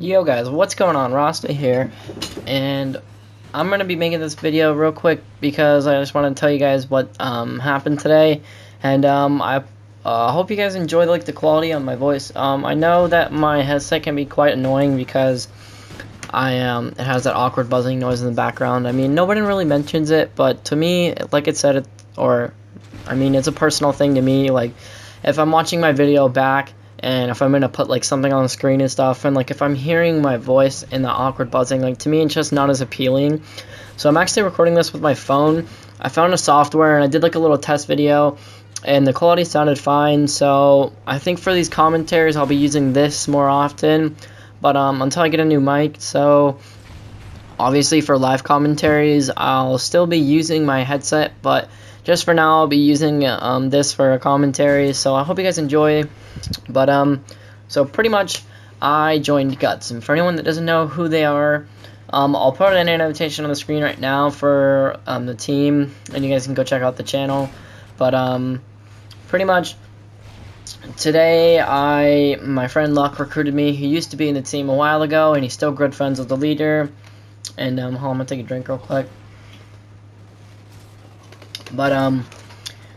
Yo guys, what's going on? Rasta here, and I'm gonna be making this video real quick because I just want to tell you guys what happened today, and I hope you guys enjoy the quality on my voice. I know that my headset can be quite annoying because it has that awkward buzzing noise in the background. I mean, nobody really mentions it, but to me, like it said, it's a personal thing to me. Like, if I'm watching my video back, and if I'm gonna put like something on the screen and stuff, and like if I'm hearing my voice and the awkward buzzing, like to me it's just not as appealing. So I'm actually recording this with my phone. I found a software and I did like a little test video, and the quality sounded fine. So I think for these commentaries I'll be using this more often, but until I get a new mic. So obviously for live commentaries I'll still be using my headset, but just for now I'll be using this for a commentary. So I hope you guys enjoy. But so pretty much I joined Guts, and for anyone that doesn't know who they are, I'll put an invitation on the screen right now for the team, and you guys can go check out the channel. But pretty much today my friend Luck recruited me. He used to be in the team a while ago, and he's still good friends with the leader. And hold on, I'm gonna take a drink real quick. But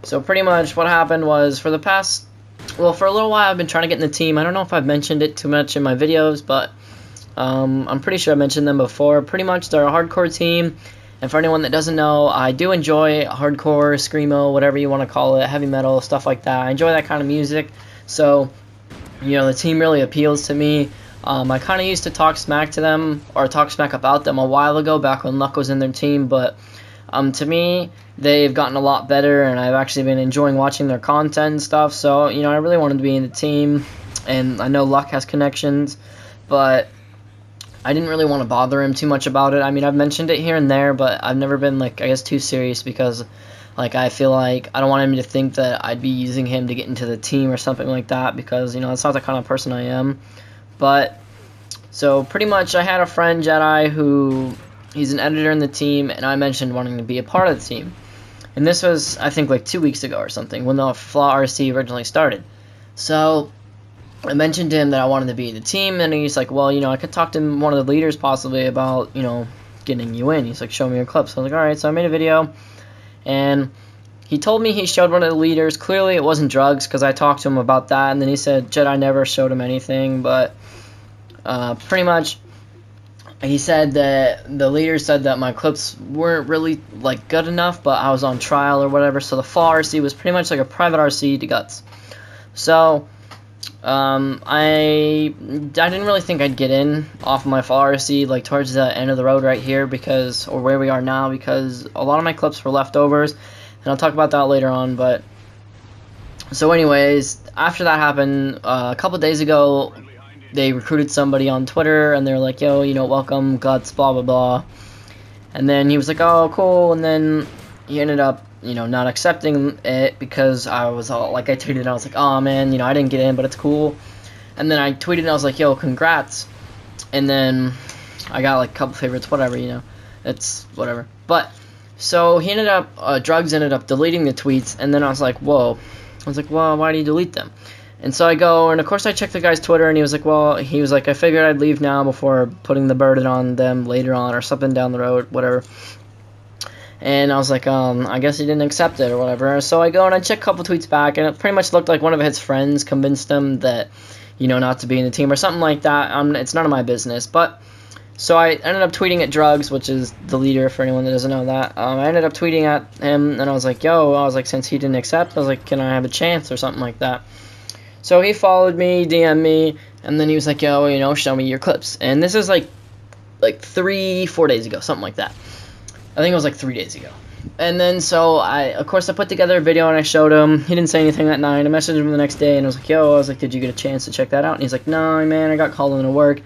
so pretty much what happened was for a little while I've been trying to get in the team. I don't know if I've mentioned it too much in my videos, but I'm pretty sure I mentioned them before. Pretty much they're a hardcore team, and for anyone that doesn't know, I do enjoy hardcore, screamo, whatever you want to call it, heavy metal, stuff like that. I enjoy that kind of music, so the team really appeals to me. I kind of used to talk smack to them, or talk smack about them a while ago, back when Luck was in their team, but to me, they've gotten a lot better, and I've actually been enjoying watching their content and stuff. So, I really wanted to be in the team, and I know Luck has connections, but I didn't really want to bother him too much about it. I mean, I've mentioned it here and there, but I've never been, too serious because, I feel like I don't want him to think that I'd be using him to get into the team or something like that because, that's not the kind of person I am. But, so pretty much I had a friend, Jedi, who... he's an editor in the team, and I mentioned wanting to be a part of the team. And this was, I think, 2 weeks ago or something, when the Flaw RC originally started. So, I mentioned to him that I wanted to be in the team, and he's like, well, I could talk to one of the leaders possibly about, getting you in. He's like, show me your clips. So I was like, alright, so I made a video, and he told me he showed one of the leaders. Clearly it wasn't drugs, because I talked to him about that, and then he said Jedi never showed him anything, but pretty much... he said that the leader said that my clips weren't really good enough, but I was on trial or whatever. So the Flaw RC was pretty much like a private RC to Guts. So I didn't really think I'd get in off of my Flaw RC towards the end of the road right here or where we are now, because a lot of my clips were leftovers, and I'll talk about that later on. But so anyways, after that happened, a couple days ago, they recruited somebody on Twitter, and they're like, yo, welcome, Guts, blah, blah, blah. And then he was like, oh, cool, and then he ended up, not accepting it because I was all, I tweeted, and I was like, oh, man, I didn't get in, but it's cool. And then I tweeted, and I was like, yo, congrats. And then I got, a couple favorites, whatever, it's whatever. But, so he ended up, Drugs ended up deleting the tweets, and then I was like, whoa. I was like, well, why do you delete them? And so I go, and of course I checked the guy's Twitter, and he was like, I figured I'd leave now before putting the burden on them later on, or something down the road, whatever. And I was like, I guess he didn't accept it, or whatever. So I go, and I check a couple tweets back, and it pretty much looked like one of his friends convinced him that, not to be in the team, or something like that. It's none of my business. But, so I ended up tweeting at Drugs, which is the leader, for anyone that doesn't know that. I ended up tweeting at him, and I was like, since he didn't accept, I was like, can I have a chance, or something like that. So he followed me, DM'd me, and then he was like, yo, show me your clips. And this is 3-4 days ago, something like that. I think it was 3 days ago. And then so I put together a video and I showed him. He didn't say anything that night. I messaged him the next day and I was like, did you get a chance to check that out? And he's like, no, man, I got called into work.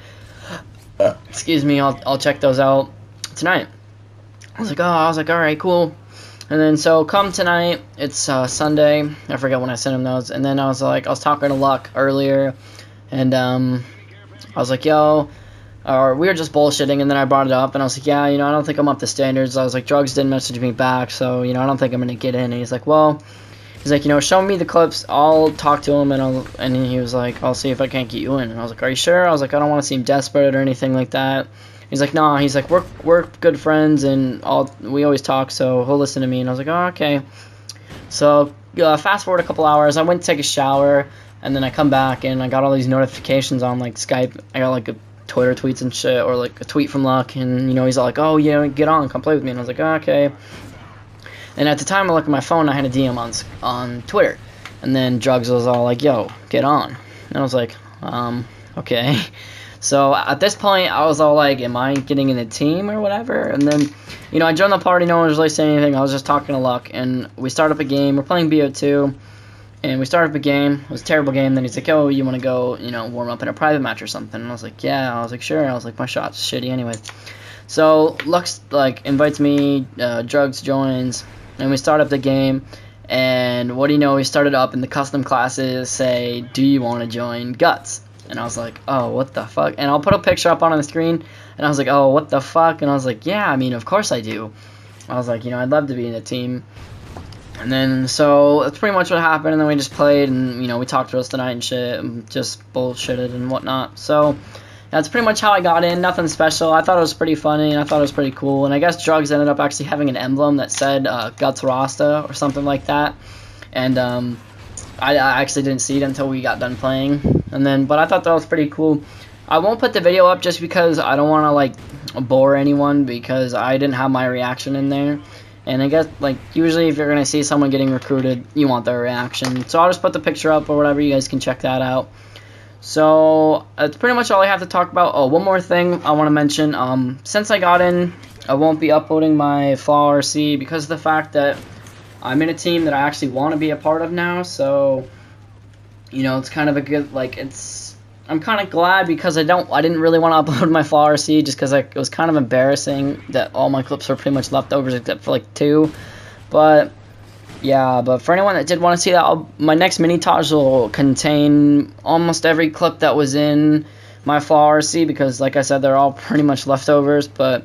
Excuse me, I'll check those out tonight. I was like, alright, cool. And then, so, come tonight, it's Sunday, I forget when I sent him those, and then I was talking to Luck earlier, and, I was like, yo, or we were just bullshitting, and then I brought it up, and I was like, yeah, I don't think I'm up to standards. I was like, Drugs didn't message me back, so, I don't think I'm gonna get in. And he's like, he's like, you know, show me the clips. I'll talk to him, and he was like, I'll see if I can't get you in. And I was like, are you sure? I was like, I don't want to seem desperate or anything like that. He's like, no. He's like, we're good friends, and we always talk, so he'll listen to me. And I was like, oh, okay. So fast forward a couple hours. I went to take a shower, and then I come back, and I got all these notifications on like Skype. I got like a Twitter tweets and shit, or like a tweet from Luck, and you know, he's all like, oh yeah, get on, come play with me. And I was like, oh, okay. And at the time I looked at my phone, I had a DM on Twitter, and then Drugs was all like, yo, get on. And I was like, okay. So at this point, I was all like, am I getting in a team or whatever? And then, you know, I joined the party, no one was really saying anything. I was just talking to Luck, and we started up a game. We're playing BO2, and we started up a game. It was a terrible game. Then he's like, oh, you want to go, you know, warm up in a private match or something? And I was like, yeah. I was like, sure. I was like, my shot's shitty anyways. So Luck's like invites me, Drugs joins, and we start up the game. And what do you know, we started up, and the custom classes say, do you want to join Guts? And I was like, oh, what the fuck? And I'll put a picture up on the screen, and I was like, oh, what the fuck? And I was like, yeah, I mean, of course I do. I was like, you know, I'd love to be in a team. And then, so, that's pretty much what happened, and then we just played, and, you know, we talked to us tonight and shit, and just bullshitted and whatnot. So, that's pretty much how I got in, nothing special. I thought it was pretty funny, and I thought it was pretty cool, and I guess Drugs ended up actually having an emblem that said Guts Rasta or something like that. And, I actually didn't see it until we got done playing, and then, but I thought that was pretty cool. I won't put the video up just because I don't want to, like, bore anyone, because I didn't have my reaction in there, and I guess, like, usually if you're going to see someone getting recruited, you want their reaction, so I'll just put the picture up or whatever, you guys can check that out. So, that's pretty much all I have to talk about. Oh, one more thing I want to mention, since I got in, I won't be uploading my Flaw RC because of the fact that I'm in a team that I actually want to be a part of now, so, you know, it's kind of a good, like, I'm kind of glad because I didn't really want to upload my Flaw RC just because it was kind of embarrassing that all my clips were pretty much leftovers except for, like, 2, but, yeah, but for anyone that did want to see that, my next mini-taj will contain almost every clip that was in my Flaw RC because, like I said, they're all pretty much leftovers, but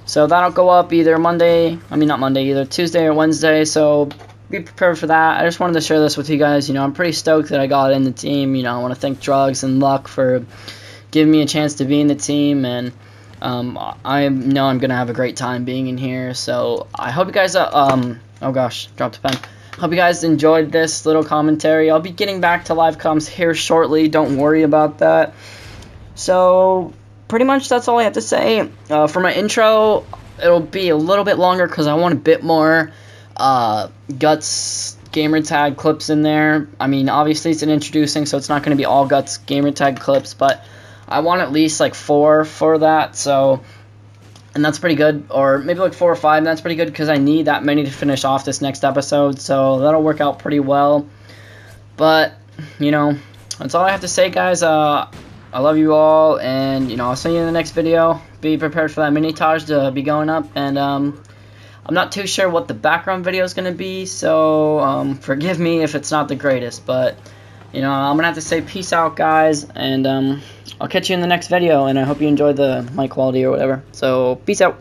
so that'll go up either either Tuesday or Wednesday, so be prepared for that. I just wanted to share this with you guys. You know, I'm pretty stoked that I got in the team. You know, I want to thank Drugs and Luck for giving me a chance to be in the team, and I know I'm going to have a great time being in here, so I hope you guys, oh gosh, dropped a pen. Hope you guys enjoyed this little commentary. I'll be getting back to live comms here shortly, don't worry about that. So, pretty much that's all I have to say. For my intro, it'll be a little bit longer because I want a bit more Guts gamertag clips in there. I mean, obviously it's an introducing, so it's not going to be all Guts gamertag clips, but I want at least like 4 for that, so, and that's pretty good, or maybe like 4 or 5, and that's pretty good because I need that many to finish off this next episode, so that'll work out pretty well. But, you know, that's all I have to say, guys. I love you all, and, you know, I'll see you in the next video. Be prepared for that mini-taj to be going up, and, I'm not too sure what the background video is going to be, so, forgive me if it's not the greatest, but, you know, I'm going to have to say peace out, guys, and, I'll catch you in the next video, and I hope you enjoyed the mic quality or whatever. So, peace out.